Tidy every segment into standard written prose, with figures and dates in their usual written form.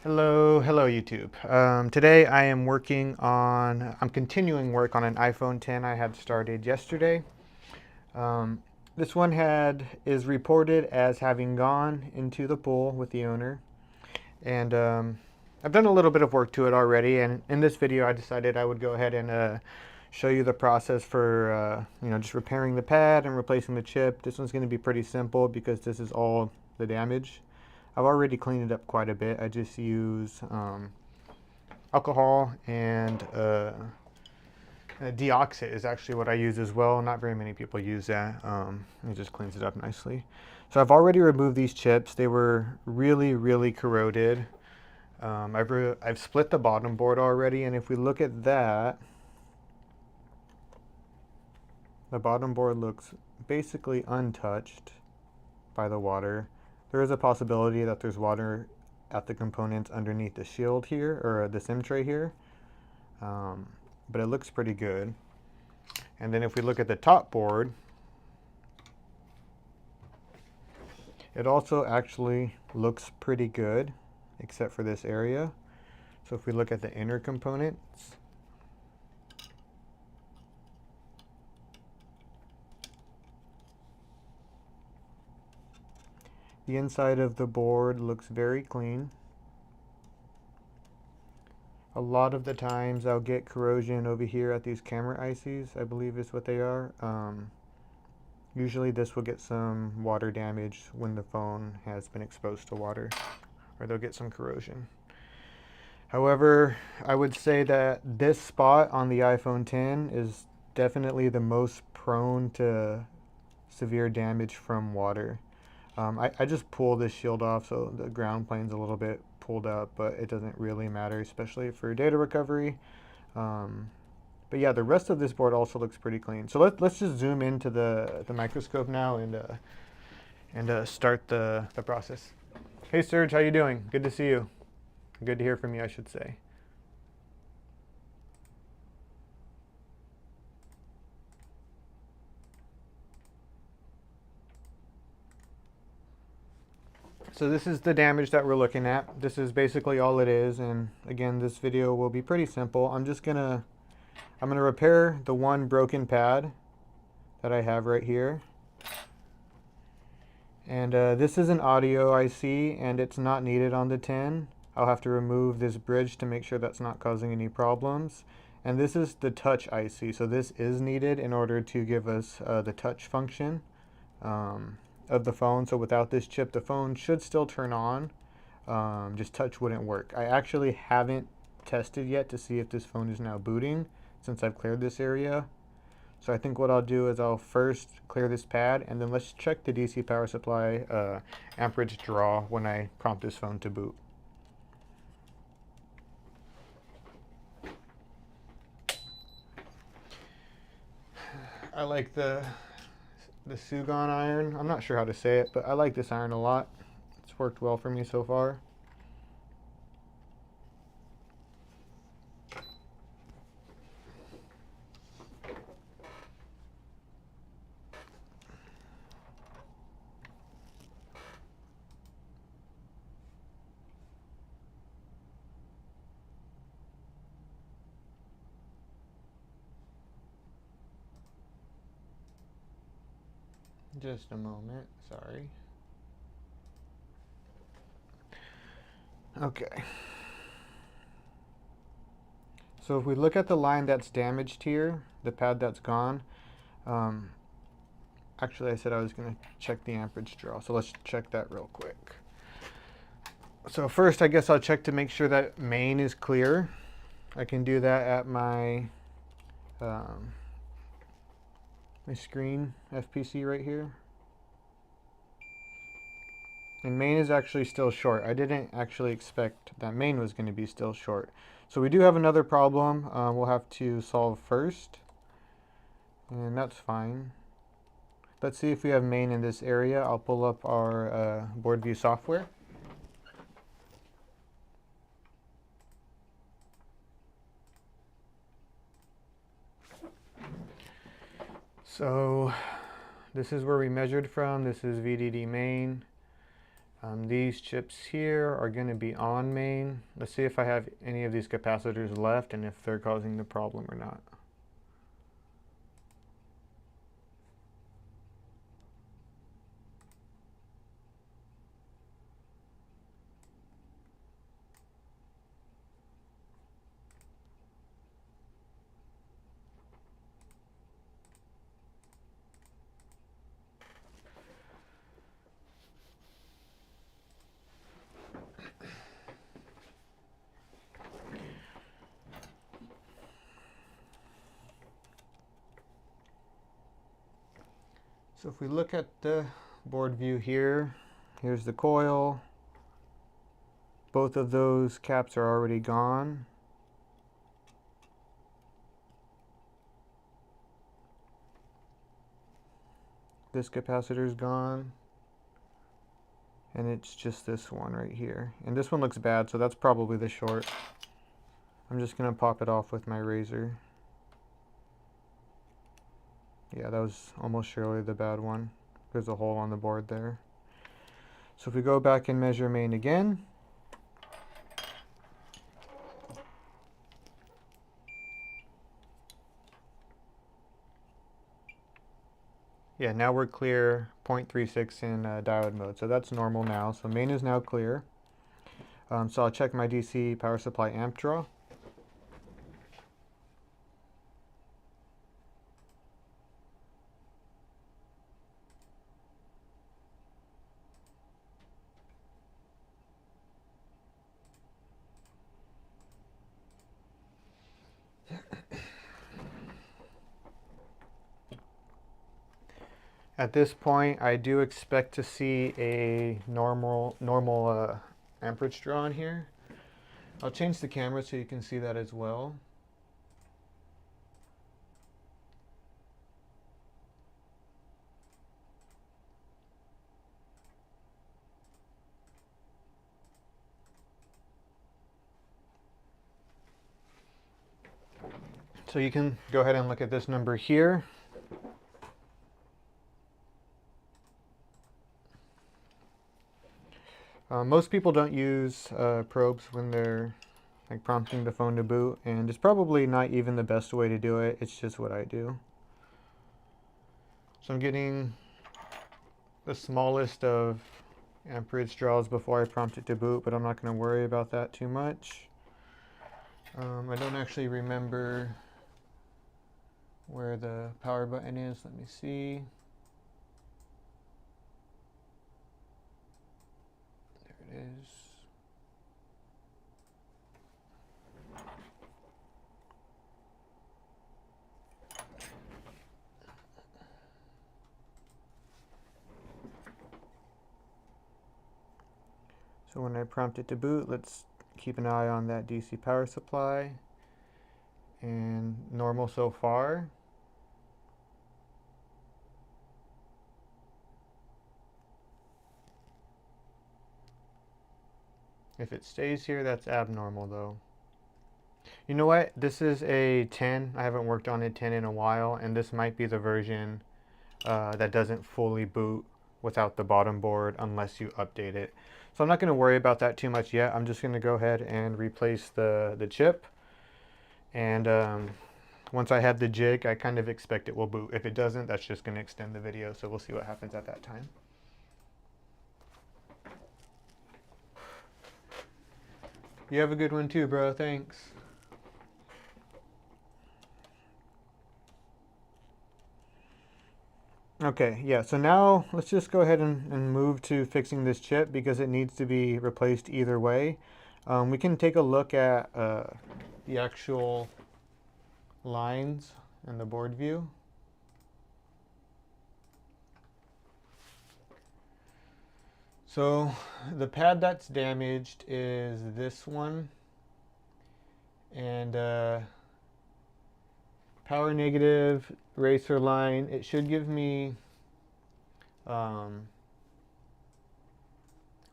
Hello YouTube. Today I am I'm continuing work on an iPhone 10 I had started yesterday. Um, this one is reported as having gone into the pool with the owner. And I've done a little bit of work to it already. And in this video I decided I would go ahead and show you the process for, just repairing the pad and replacing the chip. This one's going to be pretty simple because this is all the damage. I've already cleaned it up quite a bit. I just use alcohol and deoxit is actually what I use as well. Not very many people use that. It just cleans it up nicely. So I've already removed these chips. They were really corroded. I've split the bottom board already, and if we look at that, the bottom board looks basically untouched by the water. There is a possibility that there's water at the components underneath the shield here, or the SIM tray here, but it looks pretty good. And then if we look at the top board, it also actually looks pretty good, except for this area. So if we look at the inner components, the inside of the board looks very clean. A lot of the times I'll get corrosion over here at these camera ICs, I believe is what they are. Usually this will get some water damage when the phone has been exposed to water, or they'll get some corrosion. However, I would say that this spot on the iPhone 10 is definitely the most prone to severe damage from water. I just pull this shield off so the ground plane's a little bit pulled up, but it doesn't really matter, especially for data recovery. But yeah, the rest of this board also looks pretty clean. So let's just zoom into the microscope now and start the process. Hey Serge, how you doing? Good to see you. Good to hear from you, I should say. So this is the damage that we're looking at. This is basically all it is, and again, this video will be pretty simple. I'm gonna repair the one broken pad that I have right here. And this is an audio IC, and it's not needed on the 10. I'll have to remove this bridge to make sure that's not causing any problems. And this is the touch IC, so this is needed in order to give us the touch function of the phone. So without this chip, the phone should still turn on, just touch wouldn't work. I actually haven't tested yet to see if this phone is now booting since I've cleared this area. So I think what I'll do is I'll first clear this pad, and then let's check the DC power supply amperage draw when I prompt this phone to boot. I like the Sugon iron. I'm not sure how to say it, but I like this iron a lot. It's worked well for me so far. Just a moment, sorry. Okay. So if we look at the line that's damaged here, the pad that's gone, actually I said I was going to check the amperage draw, so let's check that real quick. So first I guess I'll check to make sure that main is clear. I can do that at my my screen FPC right here. And main is actually still short. I didn't actually expect that main was going to be still short. So we do have another problem we'll have to solve first. And that's fine. Let's see if we have main in this area. I'll pull up our board view software. So this is where we measured from. This is VDD main. These chips here are going to be on main. Let's see if I have any of these capacitors left and if they're causing the problem or not. So if we look at the board view here, here's the coil. Both of those caps are already gone. This capacitor is gone. And it's just this one right here. And this one looks bad, so that's probably the short. I'm just gonna pop it off with my razor. Yeah, that was almost surely the bad one. There's a hole on the board there. So if we go back and measure main again, yeah, now we're clear 0.36 in diode mode. So that's normal now. So main is now clear. So I'll check my DC power supply amp draw. At this point, I do expect to see a normal amperage draw in here. I'll change the camera so you can see that as well. So you can go ahead and look at this number here. Most people don't use probes when they're like prompting the phone to boot, and it's probably not even the best way to do it. It's just what I do. So I'm getting the smallest of amperage draws before I prompt it to boot, but I'm not going to worry about that too much. I don't actually remember where the power button is. Let me see. There it is. So when I prompt it to boot, let's keep an eye on that DC power supply. And normal so far. If it stays here, that's abnormal though. You know what? This is a 10. I haven't worked on a 10 in a while, and this might be the version that doesn't fully boot without the bottom board unless you update it. So I'm not going to worry about that too much yet. I'm just going to go ahead and replace the chip. And once I have the jig, I kind of expect it will boot. If it doesn't, that's just going to extend the video. So we'll see what happens at that time. You have a good one too, bro. Thanks. Okay, yeah, so now let's just go ahead and move to fixing this chip because it needs to be replaced either way. We can take a look at the actual lines in the board view. So the pad that's damaged is this one, and power negative racer line. It should give me, well,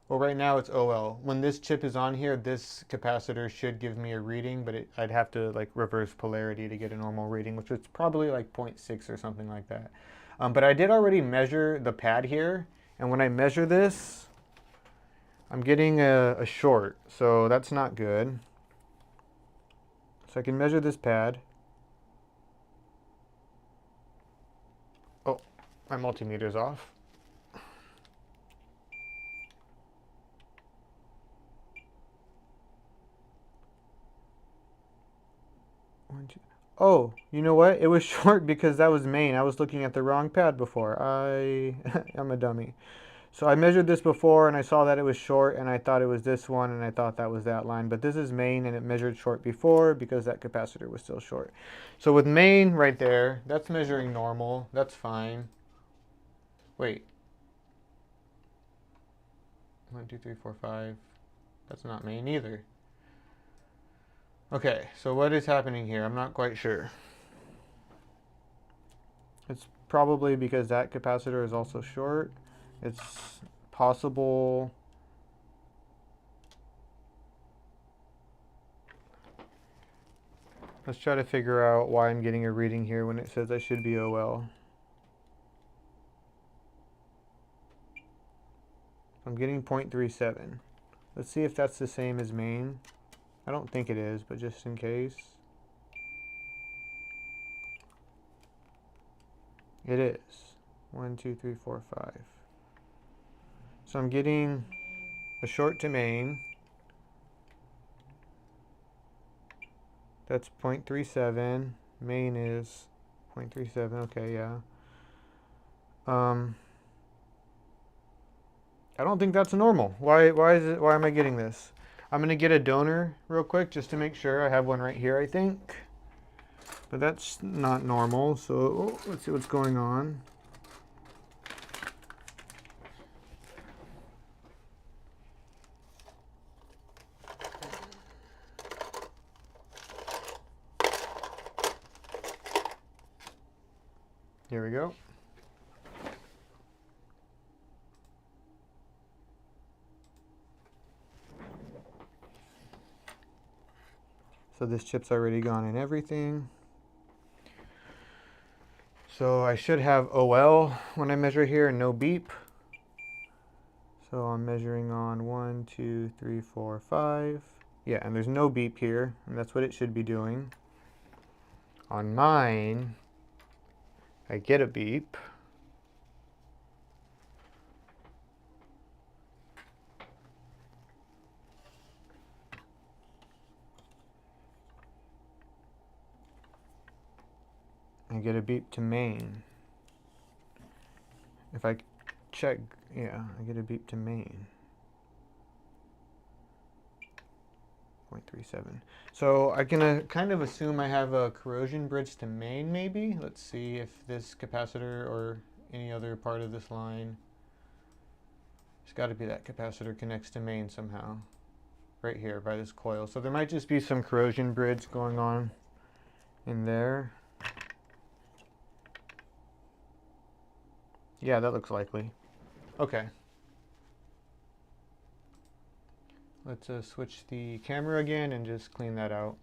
right now it's OL. When this chip is on here, this capacitor should give me a reading, but I'd have to like reverse polarity to get a normal reading, which is probably like 0.6 or something like that. But I did already measure the pad here, and when I measure this, I'm getting a short, so that's not good. So I can measure this pad. Oh, my multimeter's off. One, two. Oh, you know what? It was short because that was main. I was looking at the wrong pad before. I'm a dummy. So I measured this before and I saw that it was short and I thought it was this one and I thought that was that line. But this is main and it measured short before because that capacitor was still short. So with main right there, that's measuring normal. That's fine. Wait. 1, 2, 3, 4, 5. That's not main either. Okay, so what is happening here? I'm not quite sure. It's probably because that capacitor is also short. It's possible. Let's try to figure out why I'm getting a reading here when it says I should be OL. I'm getting 0.37. Let's see if that's the same as main. I don't think it is, but just in case. It is. 1, 2, 3, 4, 5. So I'm getting a short to main. That's 0.37. Main is 0.37. Okay, yeah. I don't think that's normal. Why am I getting this? I'm gonna get a donor real quick just to make sure. I have one right here, I think. But that's not normal, so let's see what's going on. Here we go. So this chip's already gone in everything. So I should have OL when I measure here and no beep. So I'm measuring on 1, 2, 3, 4, 5. Yeah, and there's no beep here, and that's what it should be doing. On mine, I get a beep. I get a beep to main. If I check, yeah, I get a beep to main. 0.37. So I can kind of assume I have a corrosion bridge to main maybe. Let's see if this capacitor or any other part of this line, it's got to be that capacitor connects to main somehow. Right here by this coil. So there might just be some corrosion bridge going on in there. Yeah, that looks likely. Okay. Let's switch the camera again and just clean that out.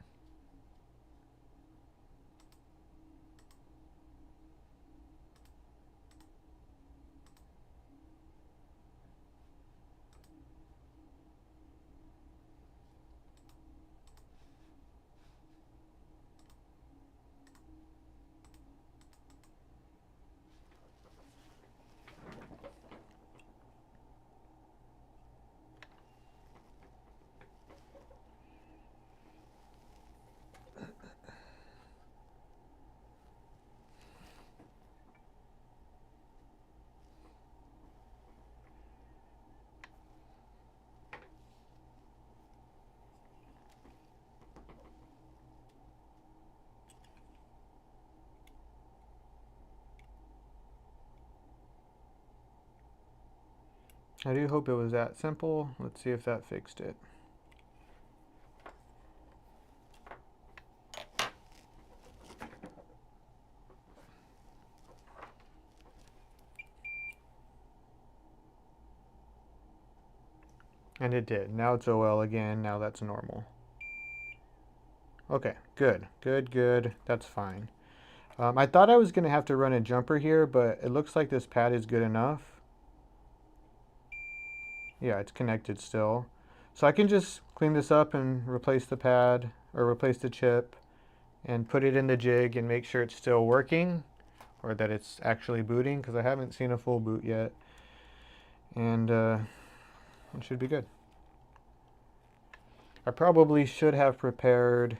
I do hope it was that simple. Let's see if that fixed it. And it did. Now it's OL again. Now that's normal. Okay, good. Good, good. That's fine. I thought I was going to have to run a jumper here, but it looks like this pad is good enough. Yeah, it's connected still. So I can just clean this up and replace the pad or replace the chip and put it in the jig and make sure it's still working or that it's actually booting, because I haven't seen a full boot yet. And it should be good. I probably should have prepared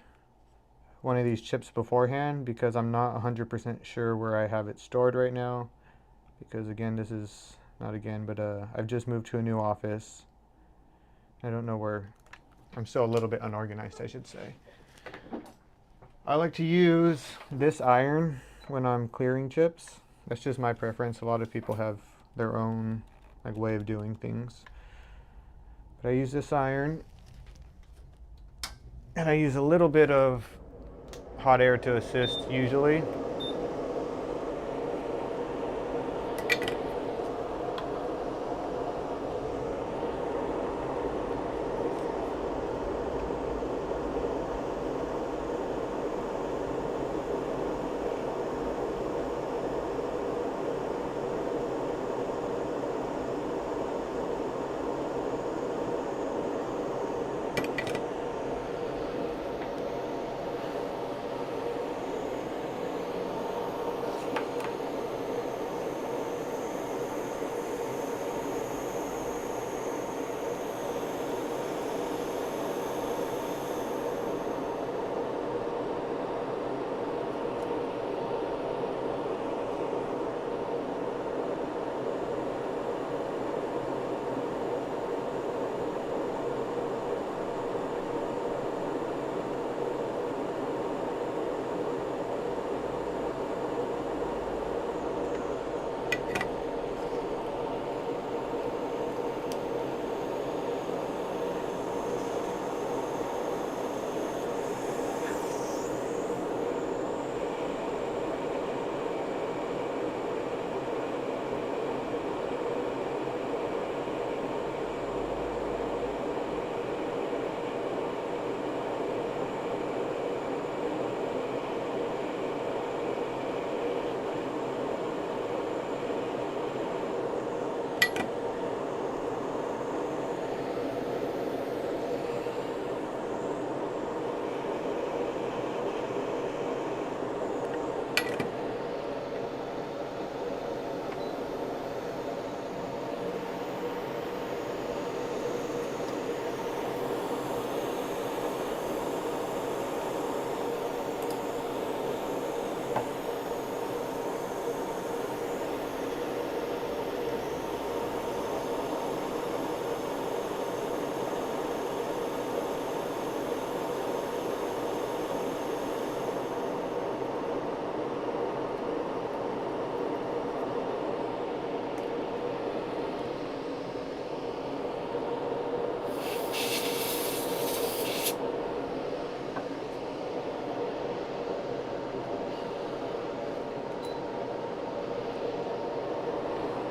one of these chips beforehand because I'm not 100% sure where I have it stored right now. Because again, this is not again, but I've just moved to a new office. I don't know where. I'm still a little bit unorganized, I should say. I like to use this iron when I'm clearing chips. That's just my preference. A lot of people have their own like way of doing things. But I use this iron, and I use a little bit of hot air to assist usually.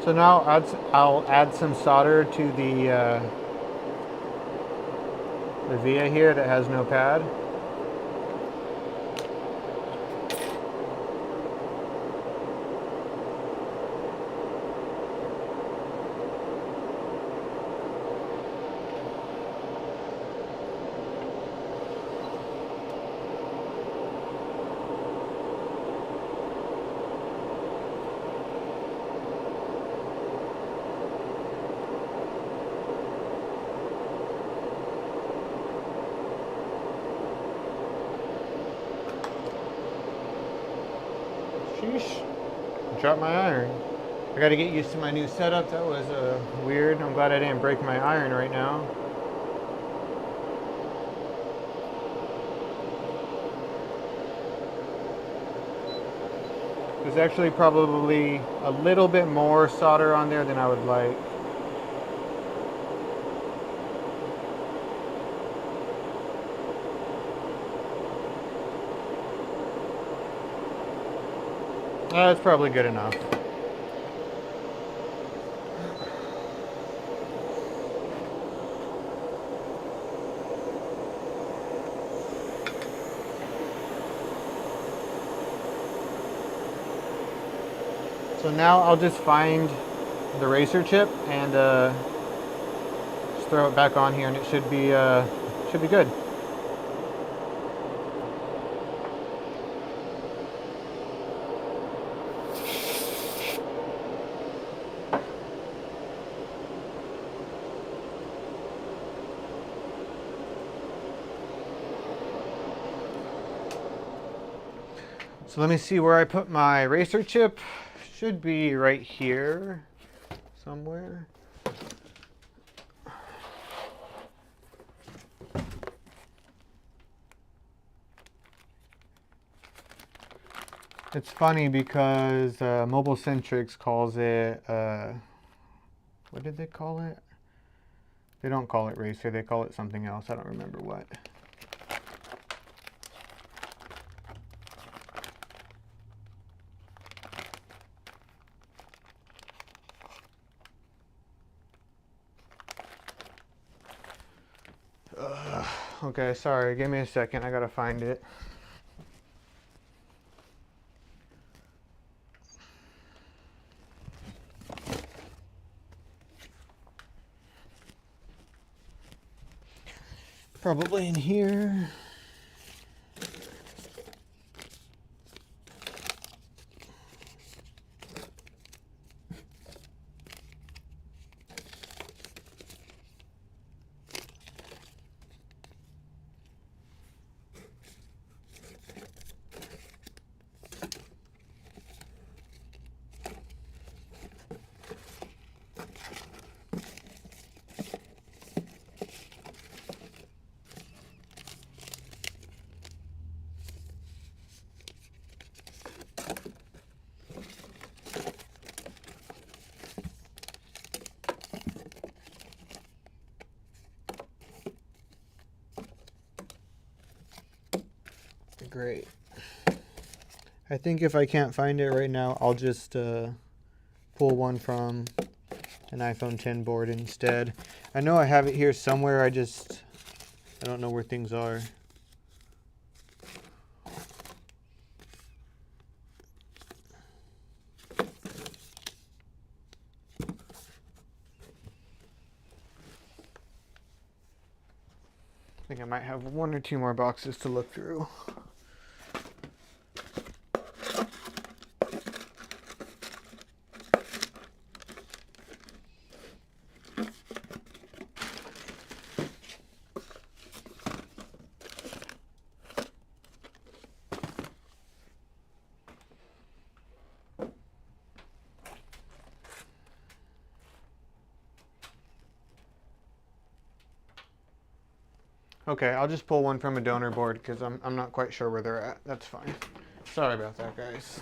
So now I'll add some solder to the via here that has no pad. Sheesh. Dropped my iron. I gotta get used to my new setup. That was weird. I'm glad I didn't break my iron right now. There's actually probably a little bit more solder on there than I would like. That's probably good enough. So now I'll just find the racer chip and throw it back on here and it should be good. So let me see where I put my eraser chip. Should be right here somewhere. It's funny because Mobile Centrics calls it, what did they call it? They don't call it racer, they call it something else. I don't remember what. Okay, sorry, give me a second, I gotta find it. Probably in here. Great. I think if I can't find it right now, I'll just pull one from an iPhone 10 board instead. I know I have it here somewhere, I don't know where things are. I think I might have one or two more boxes to look through. Okay, I'll just pull one from a donor board because I'm not quite sure where they're at. That's fine. Sorry about that, guys.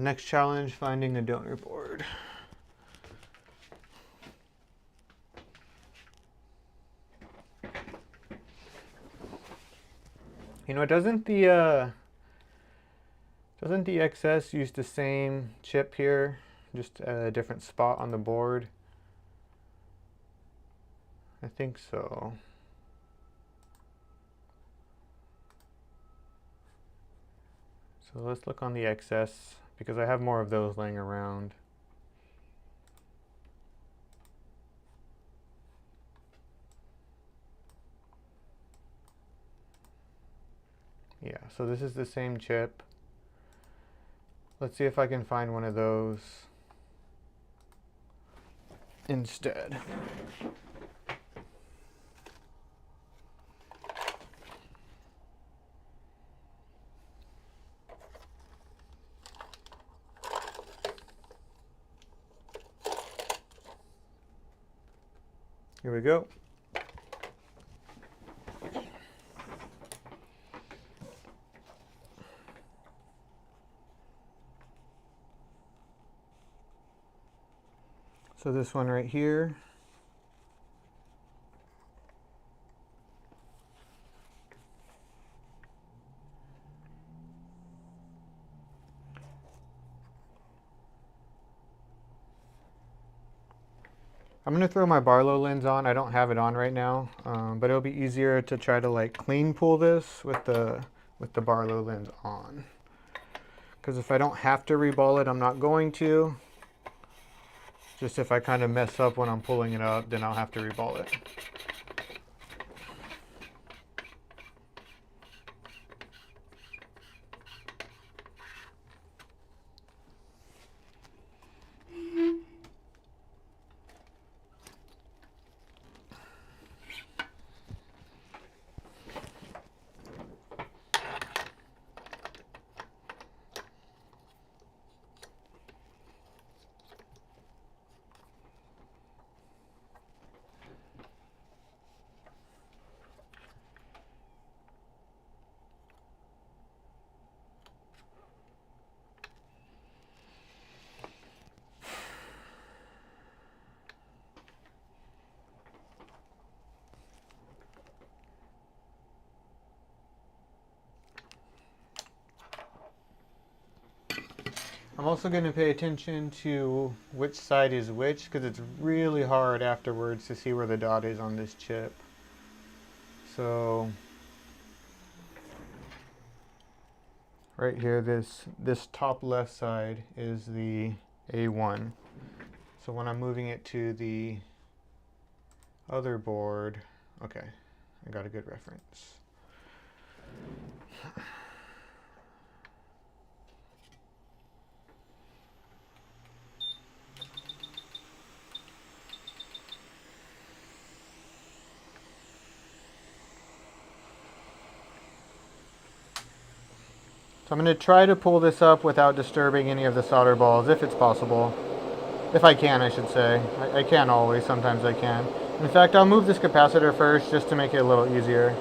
Next challenge, finding a donor board. You know, doesn't the XS use the same chip here, just a different spot on the board? I think so. So let's look on the XS because I have more of those laying around. Yeah, so this is the same chip. Let's see if I can find one of those instead. Here we go. So this one right here. I'm gonna throw my Barlow lens on. I don't have it on right now, but it'll be easier to try to like clean pull this with the Barlow lens on. because if I don't have to reball it, I'm not going to. Just if I kind of mess up when I'm pulling it up, then I'll have to reball it. I'm also going to pay attention to which side is which, because it's really hard afterwards to see where the dot is on this chip. So right here, this top left side is the A1. So when I'm moving it to the other board, okay, I got a good reference. So I'm going to try to pull this up without disturbing any of the solder balls, if it's possible. If I can, I should say. I can't always, sometimes I can. In fact, I'll move this capacitor first just to make it a little easier.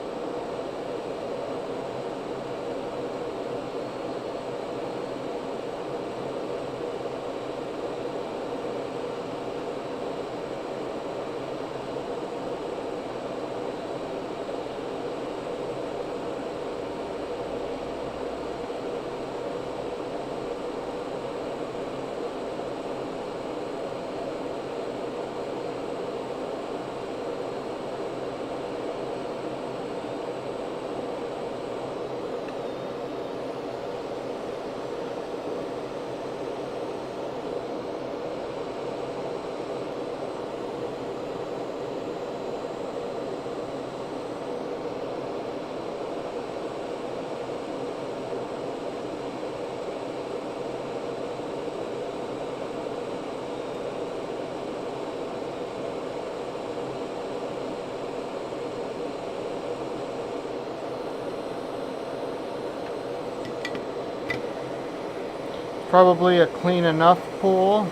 Probably a clean enough pull.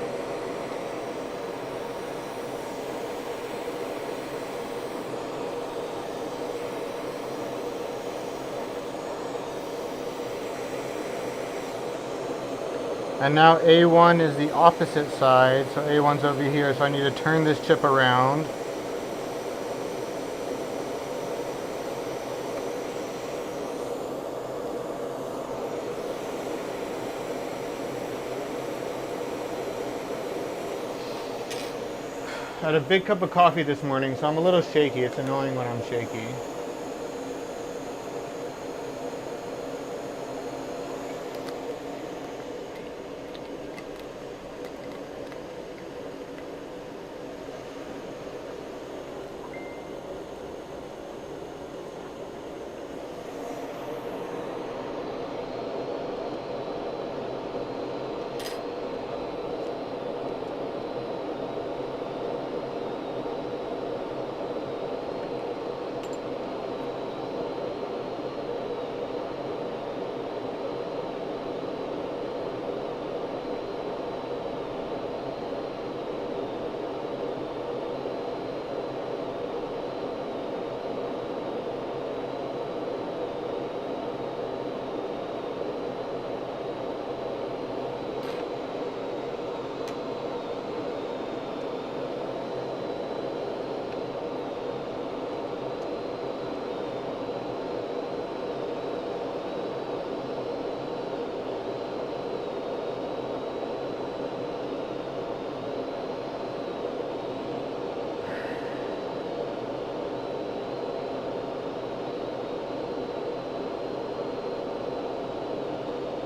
And now A1 is the opposite side, so A1's over here, so I need to turn this chip around. I had a big cup of coffee this morning, so I'm a little shaky. It's annoying when I'm shaky.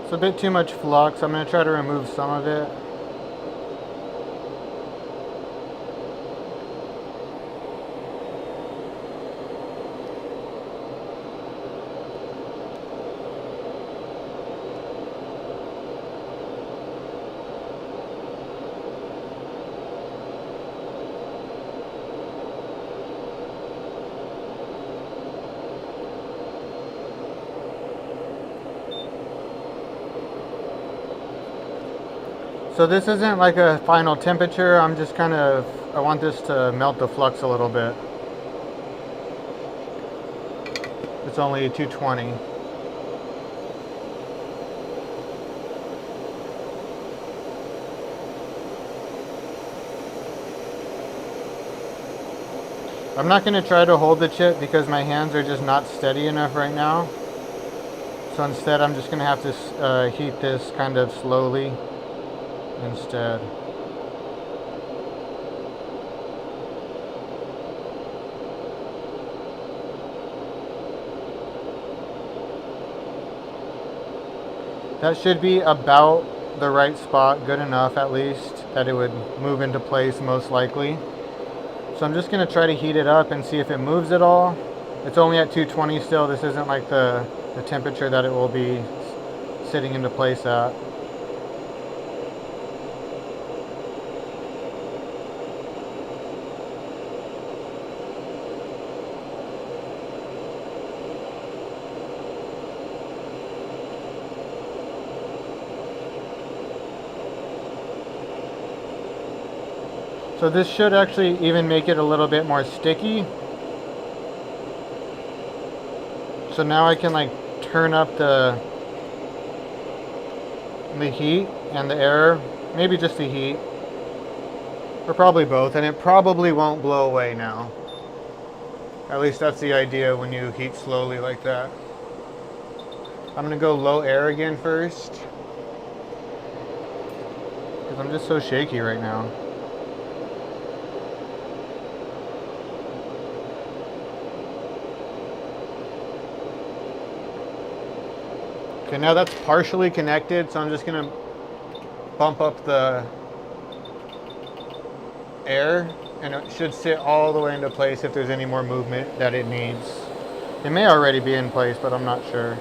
It's a bit too much flux. I'm going to try to remove some of it. So this isn't like a final temperature. I'm just kind of, I want this to melt the flux a little bit. It's only 220. I'm not going to try to hold the chip because my hands are just not steady enough right now. So instead I'm just going to have to heat this kind of slowly instead. That should be about the right spot, good enough at least, that it would move into place most likely. So I'm just going to try to heat it up and see if it moves at all. It's only at 220 still. This isn't like the temperature that it will be sitting into place at. So this should actually even make it a little bit more sticky. So now I can like turn up the heat and the air, maybe just the heat, or probably both, and it probably won't blow away now. At least that's the idea when you heat slowly like that. I'm gonna go low air again first, because I'm just so shaky right now. Okay, now that's partially connected, so I'm just gonna bump up the air, and it should sit all the way into place if there's any more movement that it needs. It may already be in place, but I'm not sure.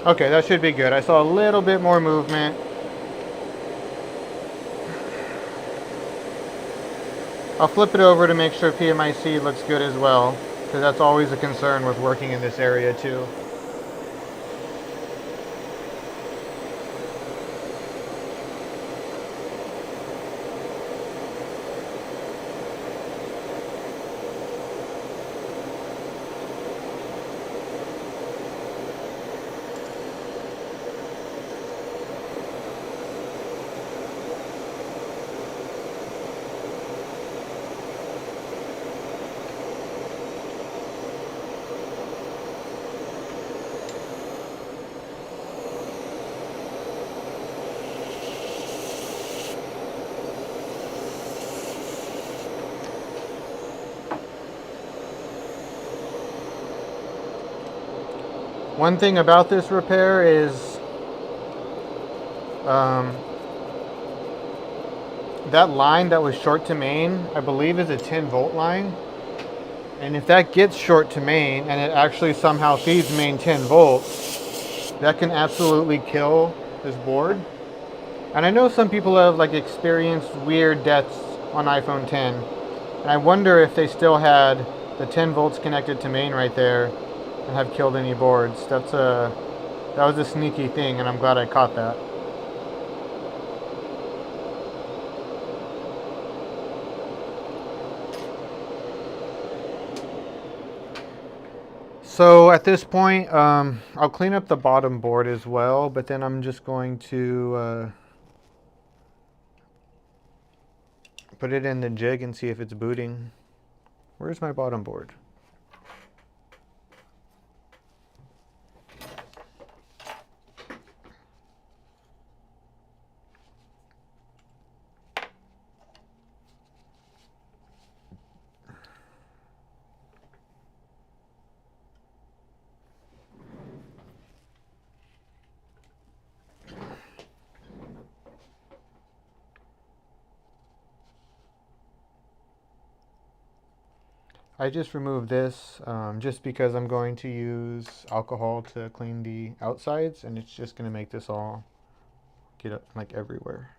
Okay, that should be good. I saw a little bit more movement. I'll flip it over to make sure PMIC looks good as well, because that's always a concern with working in this area too. One thing about this repair is that line that was short to main, I believe is a 10-volt line. And if that gets short to main and it actually somehow feeds main 10 volts, that can absolutely kill this board. And I know some people have like experienced weird deaths on iPhone 10. And I wonder if they still had the 10 volts connected to main right there and have killed any boards. That was a sneaky thing, and I'm glad I caught that. So at this point, I'll clean up the bottom board as well, but then I'm just going to put it in the jig and see if it's booting. Where's my bottom board? I just removed this just because I'm going to use alcohol to clean the outsides, and it's just going to make this all get up like everywhere.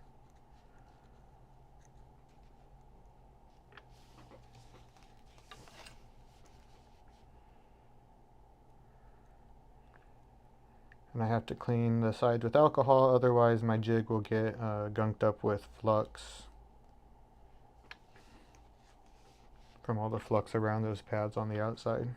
And I have to clean the sides with alcohol, otherwise my jig will get gunked up with flux from all the flux around those pads on the outside.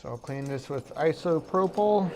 So I'll clean this with isopropyl.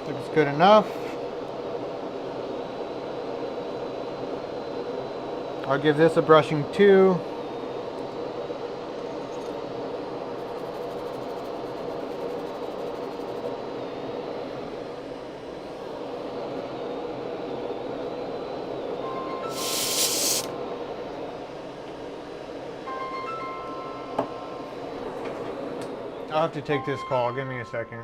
Looks good enough. I'll give this a brushing too. I'll have to take this call. Give me a second.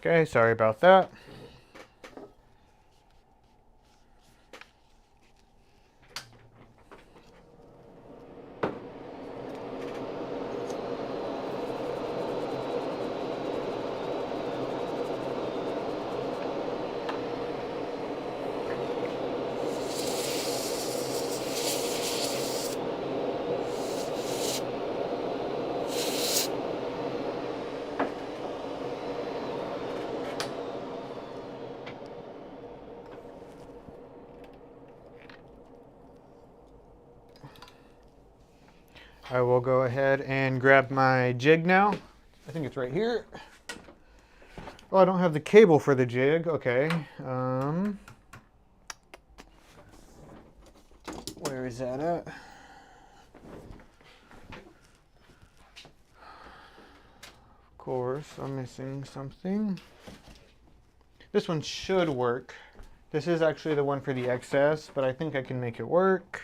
Okay, sorry about that. I will go ahead and grab my jig now. I think it's right here. Oh, I don't have the cable for the jig. Okay. Where is that at? Of course, I'm missing something. This one should work. This is actually the one for the XS, but I think I can make it work.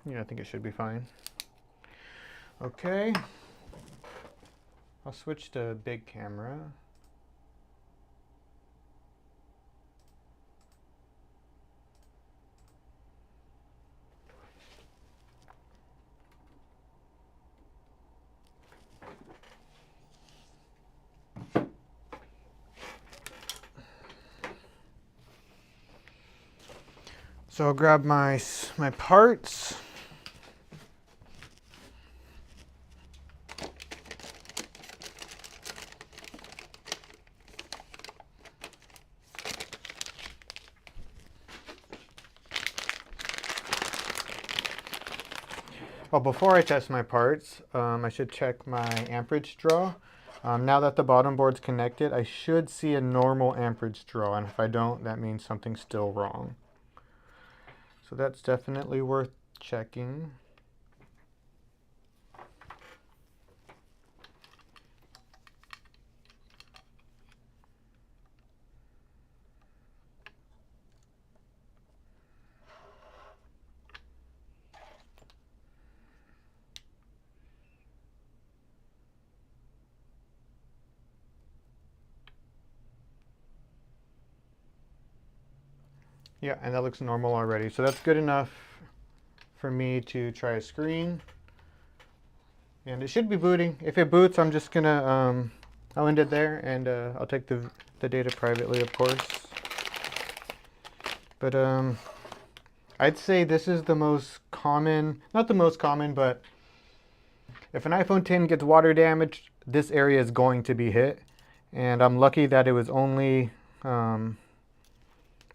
Yeah, I think it should be fine. Okay. I'll switch to big camera. So I'll grab my parts. Oh, before I test my parts, I should check my amperage draw. Now that the bottom board's connected, I should see a normal amperage draw, and if I don't, that means something's still wrong. So that's definitely worth checking. Yeah, and that looks normal already. So that's good enough for me to try a screen. And it should be booting. If it boots, I'm just gonna, I'll end it there, and I'll take the data privately, of course. But I'd say this is the most common, not the most common, but if an iPhone 10 gets water damaged, this area is going to be hit. And I'm lucky that it was only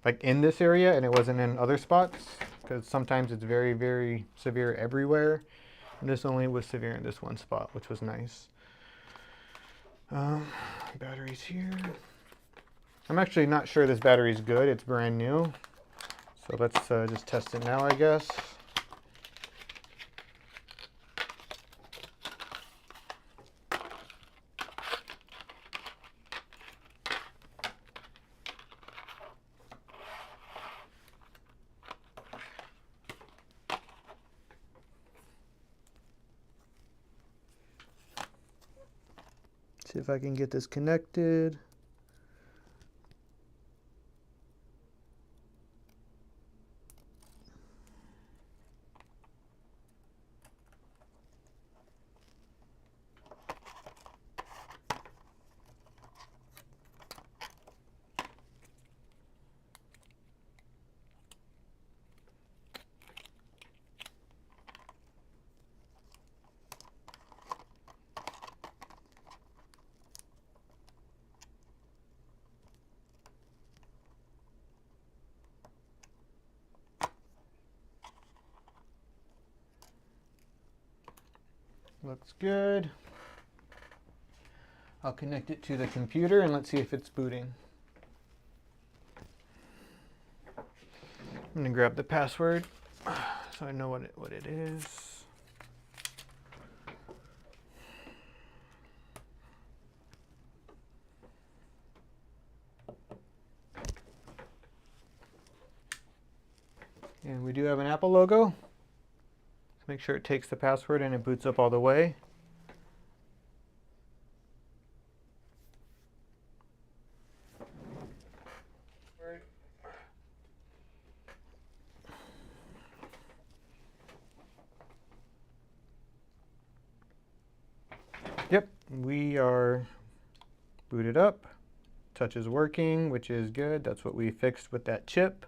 like in this area and it wasn't in other spots, because sometimes it's very, very severe everywhere. And this only was severe in this one spot, which was nice. Batteries here. I'm actually not sure this battery is good. It's brand new. So let's just test it now, I guess. See if I can get this connected. Looks good. I'll connect it to the computer and let's see if it's booting. I'm gonna grab the password so I know what it is. And we do have an Apple logo. Make sure it takes the password and it boots up all the way. Yep, we are booted up. Touch is working, which is good. That's what we fixed with that chip.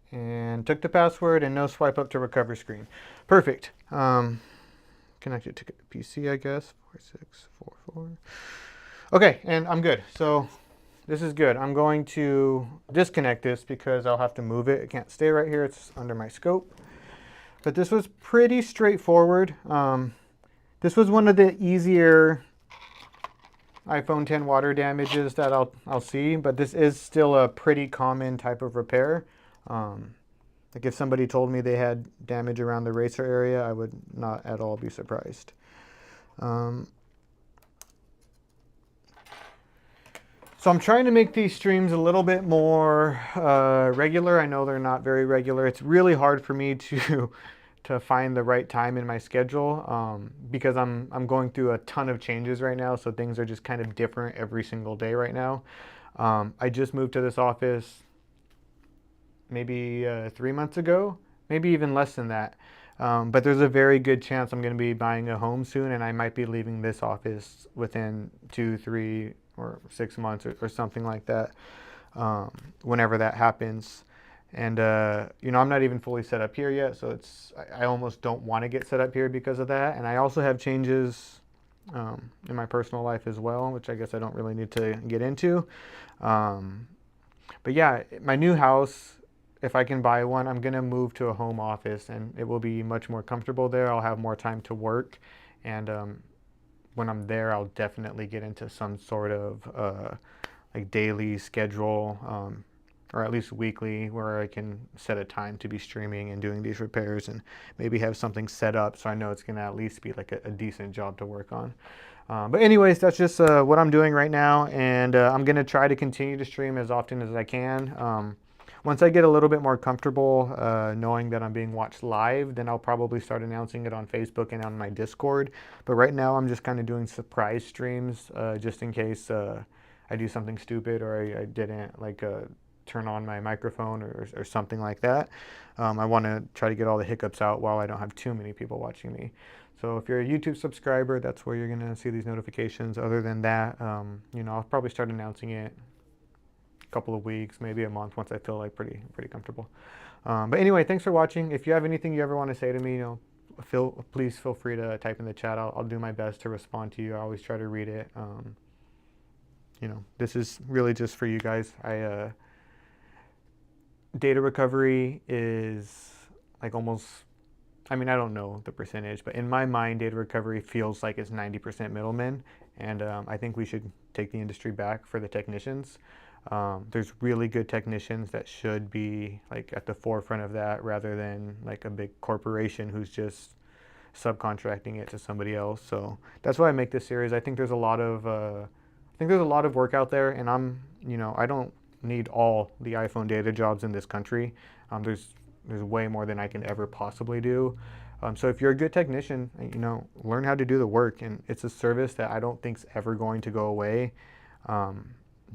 And took the password and no swipe up to recover screen. Perfect. Connect it to PC, I guess. 4644. Okay, and I'm good. So this is good. I'm going to disconnect this because I'll have to move it. It can't stay right here. It's under my scope. But this was pretty straightforward. This was one of the easier iPhone 10 water damages that I'll see, but this is still a pretty common type of repair. Like if somebody told me they had damage around the eraser area, I would not at all be surprised. So I'm trying to make these streams a little bit more regular. I know they're not very regular. It's really hard for me to find the right time in my schedule because I'm going through a ton of changes right now. So things are just kind of different every single day right now. I just moved to this office maybe 3 months ago, maybe even less than that. But there's a very good chance I'm going to be buying a home soon, and I might be leaving this office within 2, 3, or 6 months or something like that, whenever that happens. And you know, I'm not even fully set up here yet, so I almost don't want to get set up here because of that. And I also have changes in my personal life as well, which I guess I don't really need to get into. But yeah, my new house, if I can buy one, I'm gonna move to a home office, and it will be much more comfortable there. I'll have more time to work and when I'm there, I'll definitely get into some sort of like daily schedule, or at least weekly, where I can set a time to be streaming and doing these repairs, and maybe have something set up so I know it's going to at least be like a decent job to work on. But anyways, that's just what I'm doing right now, and I'm going to try to continue to stream as often as I can. Once I get a little bit more comfortable knowing that I'm being watched live, then I'll probably start announcing it on Facebook and on my Discord. But right now, I'm just kind of doing surprise streams just in case I do something stupid, or I didn't like turn on my microphone, or something like that. I want to try to get all the hiccups out while I don't have too many people watching me. So if you're a YouTube subscriber, that's where you're going to see these notifications. Other than that, I'll probably start announcing it a couple of weeks, maybe a month, once I feel like pretty comfortable. But anyway, thanks for watching. If you have anything you ever want to say to me, please feel free to type in the chat. I'll do my best to respond to you. I always try to read it. This is really just for you guys. Data recovery is like almost, I mean, I don't know the percentage, but in my mind, data recovery feels like it's 90% middlemen. And I think we should take the industry back for the technicians. There's really good technicians that should be like at the forefront of that, rather than like a big corporation who's just subcontracting it to somebody else. So that's why I make this series. I think there's a lot of work out there, and I don't need all the iPhone data jobs in this country. There's way more than I can ever possibly do. So if you're a good technician, learn how to do the work, and it's a service that I don't think's ever going to go away.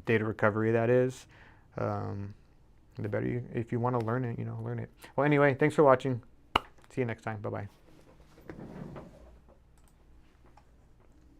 Data recovery, that is. The better if you want to learn it, learn it. Well, anyway, thanks for watching. See you next time. Bye-bye.